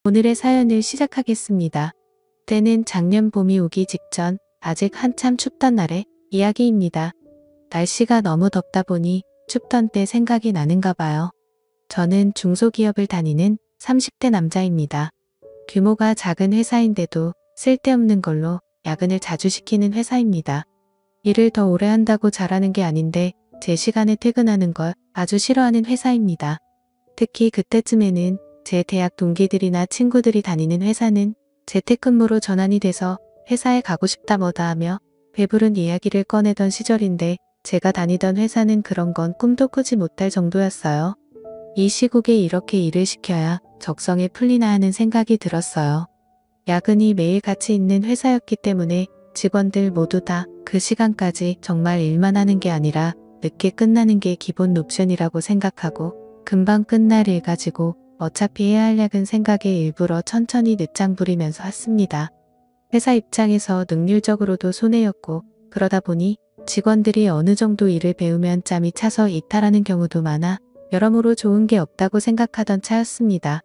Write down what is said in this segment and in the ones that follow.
오늘의 사연을 시작하겠습니다. 때는 작년 봄이 오기 직전 아직 한참 춥던 날의 이야기입니다. 날씨가 너무 덥다 보니 춥던 때 생각이 나는가 봐요. 저는 중소기업을 다니는 30대 남자입니다. 규모가 작은 회사인데도 쓸데없는 걸로 야근을 자주 시키는 회사입니다. 일을 더 오래 한다고 잘하는 게 아닌데 제 시간에 퇴근하는 걸 아주 싫어하는 회사입니다. 특히 그때쯤에는 제 대학 동기들이나 친구들이 다니는 회사는 재택근무로 전환이 돼서 회사에 가고 싶다 뭐다 하며 배부른 이야기를 꺼내던 시절인데 제가 다니던 회사는 그런 건 꿈도 꾸지 못할 정도였어요. 이 시국에 이렇게 일을 시켜야 적성에 풀리나 하는 생각이 들었어요. 야근이 매일 같이 있는 회사였기 때문에 직원들 모두 다 그 시간까지 정말 일만 하는 게 아니라 늦게 끝나는 게 기본 옵션이라고 생각하고 금방 끝날 일 가지고 어차피 해야 할 야근 생각에 일부러 천천히 늦장 부리면서 했습니다. 회사 입장에서 능률적으로도 손해였고 그러다 보니 직원들이 어느 정도 일을 배우면 짬이 차서 이탈하는 경우도 많아 여러모로 좋은 게 없다고 생각하던 차였습니다.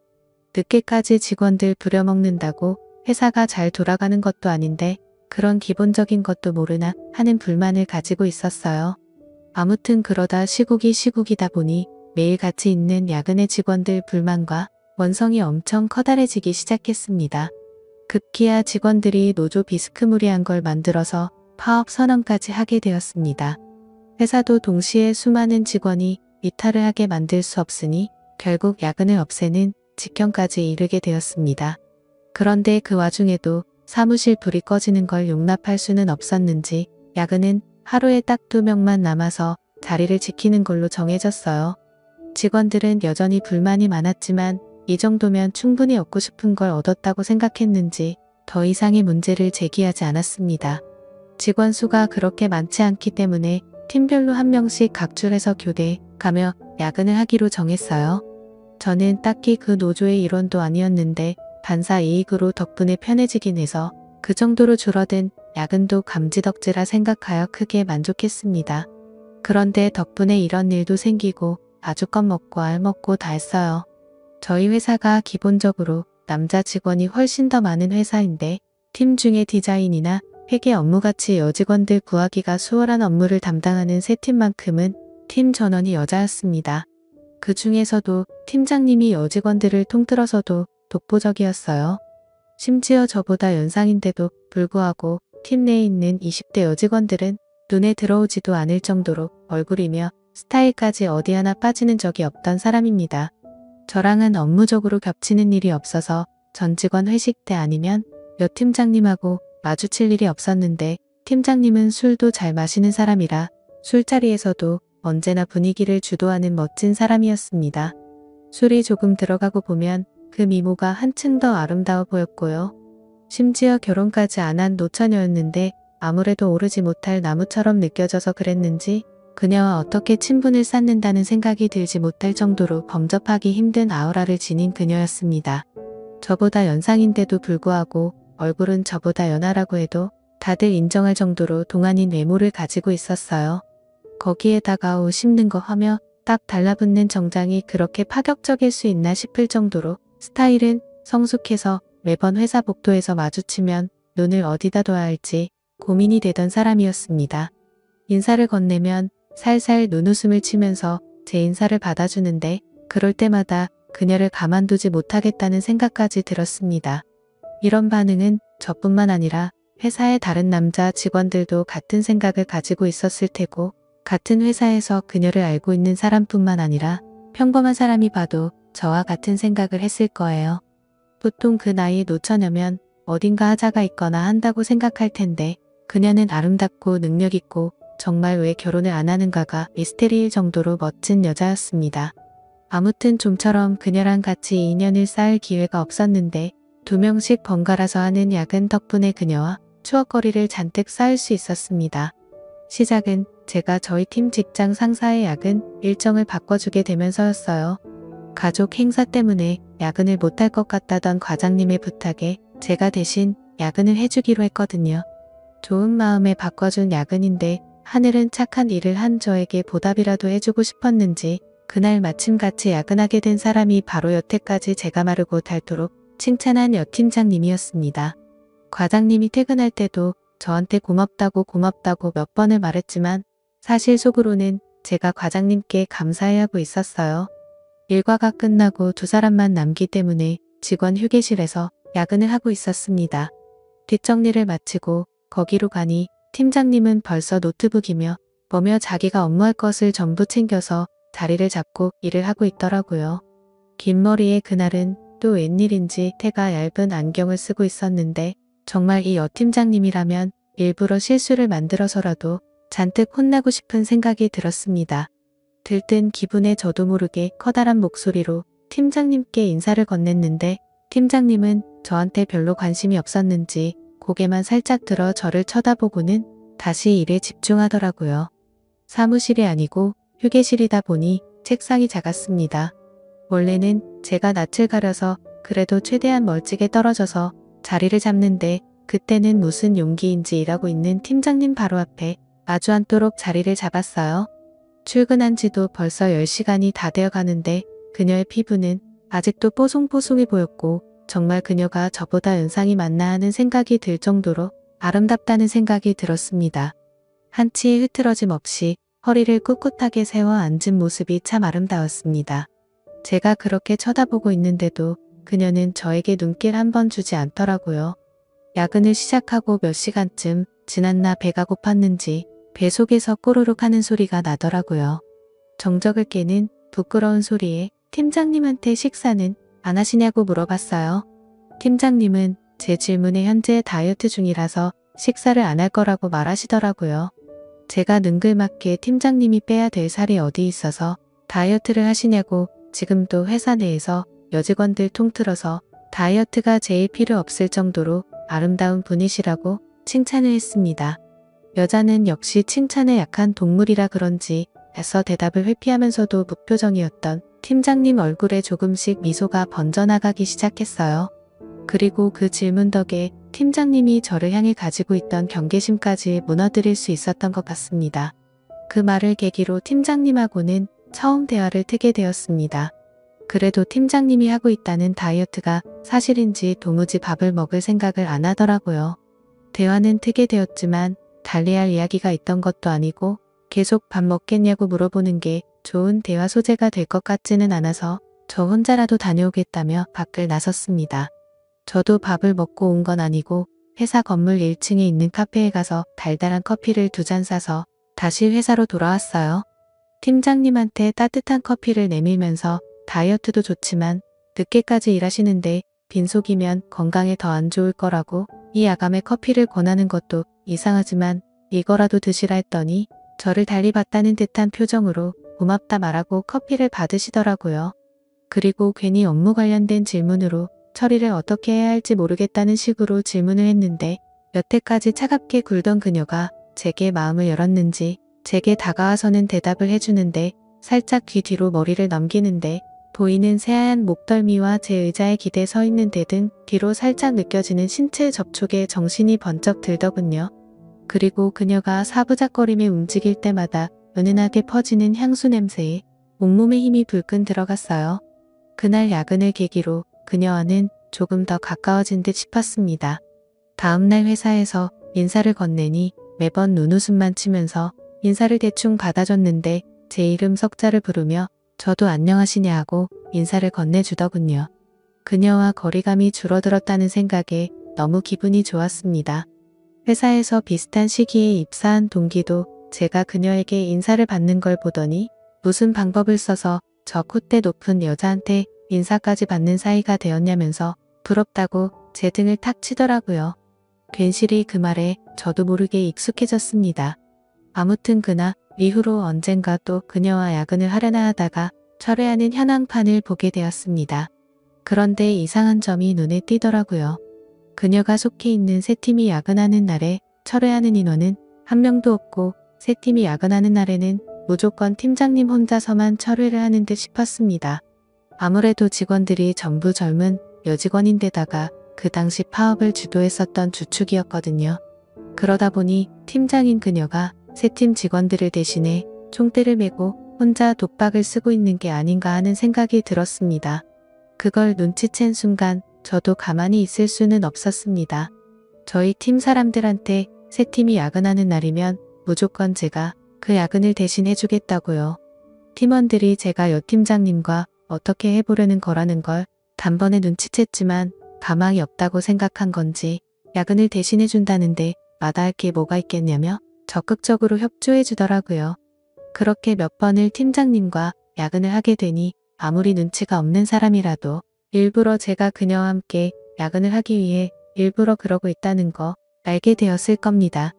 늦게까지 직원들 부려먹는다고 회사가 잘 돌아가는 것도 아닌데 그런 기본적인 것도 모르나 하는 불만을 가지고 있었어요. 아무튼 그러다 시국이다 보니 매일 같이 있는 야근의 직원들 불만과 원성이 엄청 커다래지기 시작했습니다. 급기야 직원들이 노조 비스크무리한 걸 만들어서 파업 선언까지 하게 되었습니다. 회사도 동시에 수많은 직원이 이탈을 하게 만들 수 없으니 결국 야근을 없애는 직형까지 이르게 되었습니다. 그런데 그 와중에도 사무실 불이 꺼지는 걸 용납할 수는 없었는지 야근은 하루에 딱 2명만 남아서 자리를 지키는 걸로 정해졌어요. 직원들은 여전히 불만이 많았지만 이 정도면 충분히 얻고 싶은 걸 얻었다고 생각했는지 더 이상의 문제를 제기하지 않았습니다. 직원 수가 그렇게 많지 않기 때문에 팀별로 한 명씩 각출해서 교대에 가며 야근을 하기로 정했어요. 저는 딱히 그 노조의 일원도 아니었는데 반사 이익으로 덕분에 편해지긴 해서 그 정도로 줄어든 야근도 감지덕지라 생각하여 크게 만족했습니다. 그런데 덕분에 이런 일도 생기고 아주 껌먹고 알먹고 다 했어요. 저희 회사가 기본적으로 남자 직원이 훨씬 더 많은 회사인데 팀 중에 디자인이나 회계 업무같이 여직원들 구하기가 수월한 업무를 담당하는 세 팀만큼은 팀 전원이 여자였습니다. 그 중에서도 팀장님이 여직원들을 통틀어서도 독보적이었어요. 심지어 저보다 연상인데도 불구하고 팀 내에 있는 20대 여직원들은 눈에 들어오지도 않을 정도로 얼굴이며 스타일까지 어디 하나 빠지는 적이 없던 사람입니다. 저랑은 업무적으로 겹치는 일이 없어서 전 직원 회식 때 아니면 여 팀장님하고 마주칠 일이 없었는데 팀장님은 술도 잘 마시는 사람이라 술자리에서도 언제나 분위기를 주도하는 멋진 사람이었습니다. 술이 조금 들어가고 보면 그 미모가 한층 더 아름다워 보였고요. 심지어 결혼까지 안 한 노처녀였는데 아무래도 오르지 못할 나무처럼 느껴져서 그랬는지 그녀와 어떻게 친분을 쌓는다는 생각이 들지 못할 정도로 범접하기 힘든 아우라를 지닌 그녀였습니다. 저보다 연상인데도 불구하고 얼굴은 저보다 연하라고 해도 다들 인정할 정도로 동안인 외모를 가지고 있었어요. 거기에다가 옷 입는 거 하며 딱 달라붙는 정장이 그렇게 파격적일 수 있나 싶을 정도로 스타일은 성숙해서 매번 회사 복도에서 마주치면 눈을 어디다 둬야 할지 고민이 되던 사람이었습니다. 인사를 건네면 살살 눈웃음을 치면서 제 인사를 받아주는데 그럴 때마다 그녀를 가만두지 못하겠다는 생각까지 들었습니다. 이런 반응은 저뿐만 아니라 회사의 다른 남자 직원들도 같은 생각을 가지고 있었을 테고 같은 회사에서 그녀를 알고 있는 사람뿐만 아니라 평범한 사람이 봐도 저와 같은 생각을 했을 거예요. 보통 그 나이의 노처녀면 어딘가 하자가 있거나 한다고 생각할 텐데 그녀는 아름답고 능력 있고 정말 왜 결혼을 안 하는가가 미스테리일 정도로 멋진 여자였습니다. 아무튼 좀처럼 그녀랑 같이 인연을 쌓을 기회가 없었는데 2명씩 번갈아서 하는 야근 덕분에 그녀와 추억거리를 잔뜩 쌓을 수 있었습니다. 시작은 제가 저희 팀 직장 상사의 야근 일정을 바꿔주게 되면서였어요. 가족 행사 때문에 야근을 못할 것 같다던 과장님의 부탁에 제가 대신 야근을 해주기로 했거든요. 좋은 마음에 바꿔준 야근인데 하늘은 착한 일을 한 저에게 보답이라도 해주고 싶었는지 그날 마침 같이 야근하게 된 사람이 바로 여태까지 제가 마르고 닳도록 칭찬한 여 팀장님이었습니다. 과장님이 퇴근할 때도 저한테 고맙다고 몇 번을 말했지만 사실 속으로는 제가 과장님께 감사해하고 있었어요. 일과가 끝나고 두 사람만 남기 때문에 직원 휴게실에서 야근을 하고 있었습니다. 뒷정리를 마치고 거기로 가니 팀장님은 벌써 노트북이며 뭐며 자기가 업무할 것을 전부 챙겨서 자리를 잡고 일을 하고 있더라고요. 긴 머리에 그날은 또 웬일인지 태가 얇은 안경을 쓰고 있었는데 정말 이 여 팀장님이라면 일부러 실수를 만들어서라도 잔뜩 혼나고 싶은 생각이 들었습니다. 들뜬 기분에 저도 모르게 커다란 목소리로 팀장님께 인사를 건넸는데 팀장님은 저한테 별로 관심이 없었는지 고개만 살짝 들어 저를 쳐다보고는 다시 일에 집중하더라고요. 사무실이 아니고 휴게실이다 보니 책상이 작았습니다. 원래는 제가 낯을 가려서 그래도 최대한 멀찍이 떨어져서 자리를 잡는데 그때는 무슨 용기인지 일하고 있는 팀장님 바로 앞에 마주 앉도록 자리를 잡았어요. 출근한 지도 벌써 10시간이 다 되어 가는데 그녀의 피부는 아직도 뽀송뽀송해 보였고 정말 그녀가 저보다 연상이 맞나 하는 생각이 들 정도로 아름답다는 생각이 들었습니다. 한치의 흐트러짐 없이 허리를 꿋꿋하게 세워 앉은 모습이 참 아름다웠습니다. 제가 그렇게 쳐다보고 있는데도 그녀는 저에게 눈길 한 번 주지 않더라고요. 야근을 시작하고 몇 시간쯤 지났나 배가 고팠는지 배 속에서 꼬르륵 하는 소리가 나더라고요. 정적을 깨는 부끄러운 소리에 팀장님한테 식사는 안 하시냐고 물어봤어요. 팀장님은 제 질문에 현재 다이어트 중이라서 식사를 안 할 거라고 말하시더라고요. 제가 능글맞게 팀장님이 빼야 될 살이 어디 있어서 다이어트를 하시냐고 지금도 회사 내에서 여직원들 통틀어서 다이어트가 제일 필요 없을 정도로 아름다운 분이시라고 칭찬을 했습니다. 여자는 역시 칭찬에 약한 동물이라 그런지 애써 대답을 회피하면서도 무표정이었던 팀장님 얼굴에 조금씩 미소가 번져나가기 시작했어요. 그리고 그 질문 덕에 팀장님이 저를 향해 가지고 있던 경계심까지 무너뜨릴 수 있었던 것 같습니다. 그 말을 계기로 팀장님하고는 처음 대화를 트게 되었습니다. 그래도 팀장님이 하고 있다는 다이어트가 사실인지 도무지 밥을 먹을 생각을 안 하더라고요. 대화는 트게 되었지만 달리할 이야기가 있던 것도 아니고 계속 밥 먹겠냐고 물어보는 게 좋은 대화 소재가 될 것 같지는 않아서 저 혼자라도 다녀오겠다며 밖을 나섰습니다. 저도 밥을 먹고 온 건 아니고 회사 건물 1층에 있는 카페에 가서 달달한 커피를 2잔 사서 다시 회사로 돌아왔어요. 팀장님한테 따뜻한 커피를 내밀면서 다이어트도 좋지만 늦게까지 일하시는데 빈속이면 건강에 더 안 좋을 거라고 이 야감에 커피를 권하는 것도 이상하지만 이거라도 드시라 했더니 저를 달리 봤다는 듯한 표정으로 고맙다 말하고 커피를 받으시더라고요. 그리고 괜히 업무 관련된 질문으로 처리를 어떻게 해야 할지 모르겠다는 식으로 질문을 했는데 여태까지 차갑게 굴던 그녀가 제게 마음을 열었는지 제게 다가와서는 대답을 해주는데 살짝 귀 뒤로 머리를 넘기는데 보이는 새하얀 목덜미와 제 의자에 기대 서 있는 데 등 뒤로 살짝 느껴지는 신체 접촉에 정신이 번쩍 들더군요. 그리고 그녀가 사부작거림에 움직일 때마다 은은하게 퍼지는 향수 냄새에 온몸에 힘이 불끈 들어갔어요. 그날 야근을 계기로 그녀와는 조금 더 가까워진 듯 싶었습니다. 다음날 회사에서 인사를 건네니 매번 눈웃음만 치면서 인사를 대충 받아줬는데 제 이름 석자를 부르며 저도 안녕하시냐 하고 인사를 건네주더군요. 그녀와 거리감이 줄어들었다는 생각에 너무 기분이 좋았습니다. 회사에서 비슷한 시기에 입사한 동기도 제가 그녀에게 인사를 받는 걸 보더니 무슨 방법을 써서 저 콧대 높은 여자한테 인사까지 받는 사이가 되었냐면서 부럽다고 제 등을 탁 치더라고요. 괜시리 그 말에 저도 모르게 익숙해졌습니다. 아무튼 그날 이후로 언젠가 또 그녀와 야근을 하려나 하다가 철회하는 현황판을 보게 되었습니다. 그런데 이상한 점이 눈에 띄더라고요. 그녀가 속해 있는 세 팀이 야근하는 날에 철회하는 인원은 한 명도 없고 세 팀이 야근하는 날에는 무조건 팀장님 혼자서만 철회를 하는 듯 싶었습니다. 아무래도 직원들이 전부 젊은 여직원인데다가 그 당시 파업을 주도했었던 주축이었거든요. 그러다 보니 팀장인 그녀가 세 팀 직원들을 대신해 총대를 메고 혼자 독박을 쓰고 있는 게 아닌가 하는 생각이 들었습니다. 그걸 눈치챈 순간 저도 가만히 있을 수는 없었습니다. 저희 팀 사람들한테 세 팀이 야근하는 날이면 무조건 제가 그 야근을 대신 해주겠다고요. 팀원들이 제가 여 팀장님과 어떻게 해보려는 거라는 걸 단번에 눈치챘지만 가망이 없다고 생각한 건지 야근을 대신해준다는데 마다할 게 뭐가 있겠냐며 적극적으로 협조해 주더라고요. 그렇게 몇 번을 팀장님과 야근을 하게 되니 아무리 눈치가 없는 사람이라도 일부러 제가 그녀와 함께 야근을 하기 위해 일부러 그러고 있다는 거 알게 되었을 겁니다.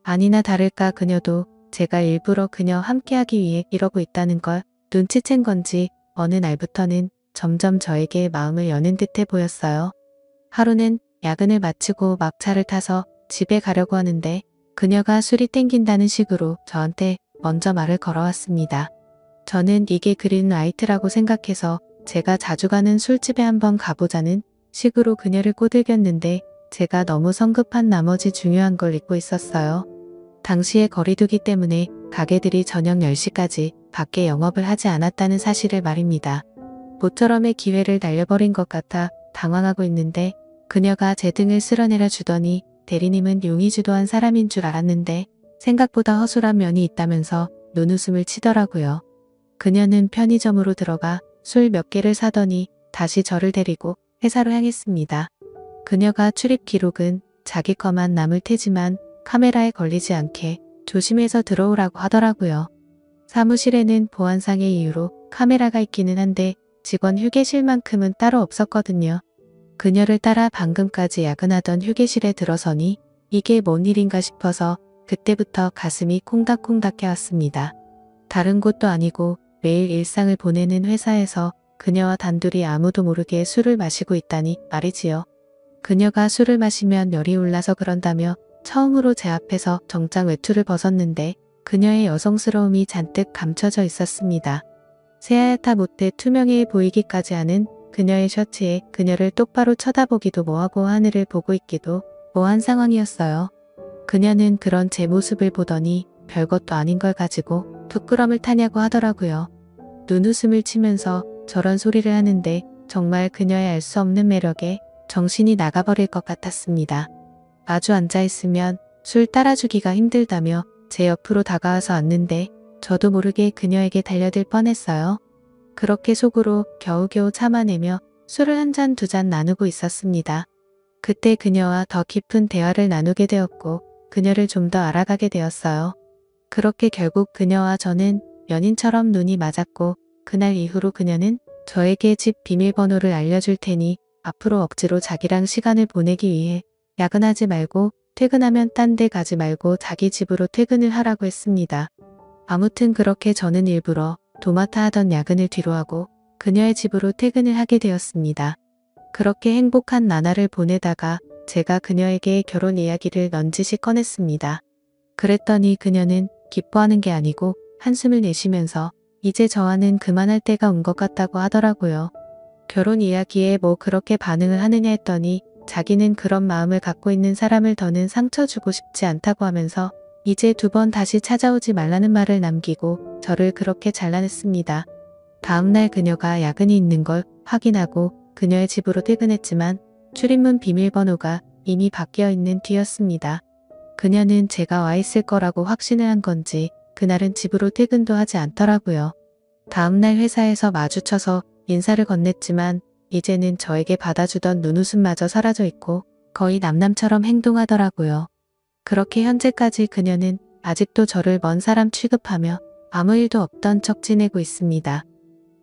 아니나 다를까 그녀도 제가 일부러 그녀와 함께하기 위해 이러고 있다는 걸 눈치챈 건지 어느 날부터는 점점 저에게 마음을 여는 듯해 보였어요. 하루는 야근을 마치고 막차를 타서 집에 가려고 하는데 그녀가 술이 땡긴다는 식으로 저한테 먼저 말을 걸어왔습니다. 저는 이게 그린라이트라고 생각해서 제가 자주 가는 술집에 한번 가보자는 식으로 그녀를 꼬들겼는데 제가 너무 성급한 나머지 중요한 걸 잊고 있었어요. 당시에 거리두기 때문에 가게들이 저녁 10시까지 밖에 영업을 하지 않았다는 사실을 말입니다. 모처럼의 기회를 날려버린 것 같아 당황하고 있는데 그녀가 제 등을 쓸어내려 주더니 대리님은 용의주도한 사람인 줄 알았는데 생각보다 허술한 면이 있다면서 눈웃음을 치더라고요. 그녀는 편의점으로 들어가 술 몇 개를 사더니 다시 저를 데리고 회사로 향했습니다. 그녀가 출입 기록은 자기 거만 남을 테지만 카메라에 걸리지 않게 조심해서 들어오라고 하더라고요. 사무실에는 보안상의 이유로 카메라가 있기는 한데 직원 휴게실만큼은 따로 없었거든요. 그녀를 따라 방금까지 야근하던 휴게실에 들어서니 이게 뭔 일인가 싶어서 그때부터 가슴이 콩닥콩닥 해왔습니다. 다른 곳도 아니고 매일 일상을 보내는 회사에서 그녀와 단둘이 아무도 모르게 술을 마시고 있다니 말이지요. 그녀가 술을 마시면 열이 올라서 그런다며 처음으로 제 앞에서 정장 외투를 벗었는데 그녀의 여성스러움이 잔뜩 감춰져 있었습니다. 새하얗다 못해 투명해 보이기까지 하는 그녀의 셔츠에 그녀를 똑바로 쳐다보기도 뭐하고 하늘을 보고 있기도 뭐한 상황이었어요. 그녀는 그런 제 모습을 보더니 별것도 아닌 걸 가지고 부끄럼을 타냐고 하더라고요. 눈웃음을 치면서 저런 소리를 하는데 정말 그녀의 알 수 없는 매력에 정신이 나가버릴 것 같았습니다. 마주 앉아있으면 술 따라주기가 힘들다며 제 옆으로 다가와서 앉는데 저도 모르게 그녀에게 달려들 뻔했어요. 그렇게 속으로 겨우겨우 참아내며 술을 한 잔 두 잔 나누고 있었습니다. 그때 그녀와 더 깊은 대화를 나누게 되었고 그녀를 좀 더 알아가게 되었어요. 그렇게 결국 그녀와 저는 연인처럼 눈이 맞았고 그날 이후로 그녀는 저에게 집 비밀번호를 알려줄 테니 앞으로 억지로 자기랑 시간을 보내기 위해 야근하지 말고 퇴근하면 딴 데 가지 말고 자기 집으로 퇴근을 하라고 했습니다. 아무튼 그렇게 저는 일부러 도맡아 하던 야근을 뒤로하고 그녀의 집으로 퇴근을 하게 되었습니다. 그렇게 행복한 나날을 보내다가 제가 그녀에게 결혼 이야기를 넌지시 꺼냈습니다. 그랬더니 그녀는 기뻐하는 게 아니고 한숨을 내쉬면서 이제 저와는 그만할 때가 온 것 같다고 하더라고요. 결혼 이야기에 뭐 그렇게 반응을 하느냐 했더니 자기는 그런 마음을 갖고 있는 사람을 더는 상처 주고 싶지 않다고 하면서 이제 두 번 다시 찾아오지 말라는 말을 남기고 저를 그렇게 잘라냈습니다. 다음날 그녀가 야근이 있는 걸 확인하고 그녀의 집으로 퇴근했지만 출입문 비밀번호가 이미 바뀌어 있는 뒤였습니다. 그녀는 제가 와 있을 거라고 확신을 한 건지 그날은 집으로 퇴근도 하지 않더라고요. 다음날 회사에서 마주쳐서 인사를 건넸지만 이제는 저에게 받아주던 눈웃음마저 사라져 있고 거의 남남처럼 행동하더라고요. 그렇게 현재까지 그녀는 아직도 저를 먼 사람 취급하며 아무 일도 없던 척 지내고 있습니다.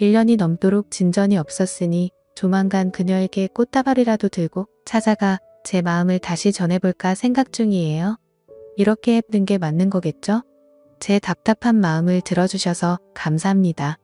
1년이 넘도록 진전이 없었으니 조만간 그녀에게 꽃다발이라도 들고 찾아가 제 마음을 다시 전해볼까 생각 중이에요. 이렇게 해보는 게 맞는 거겠죠? 제 답답한 마음을 들어주셔서 감사합니다.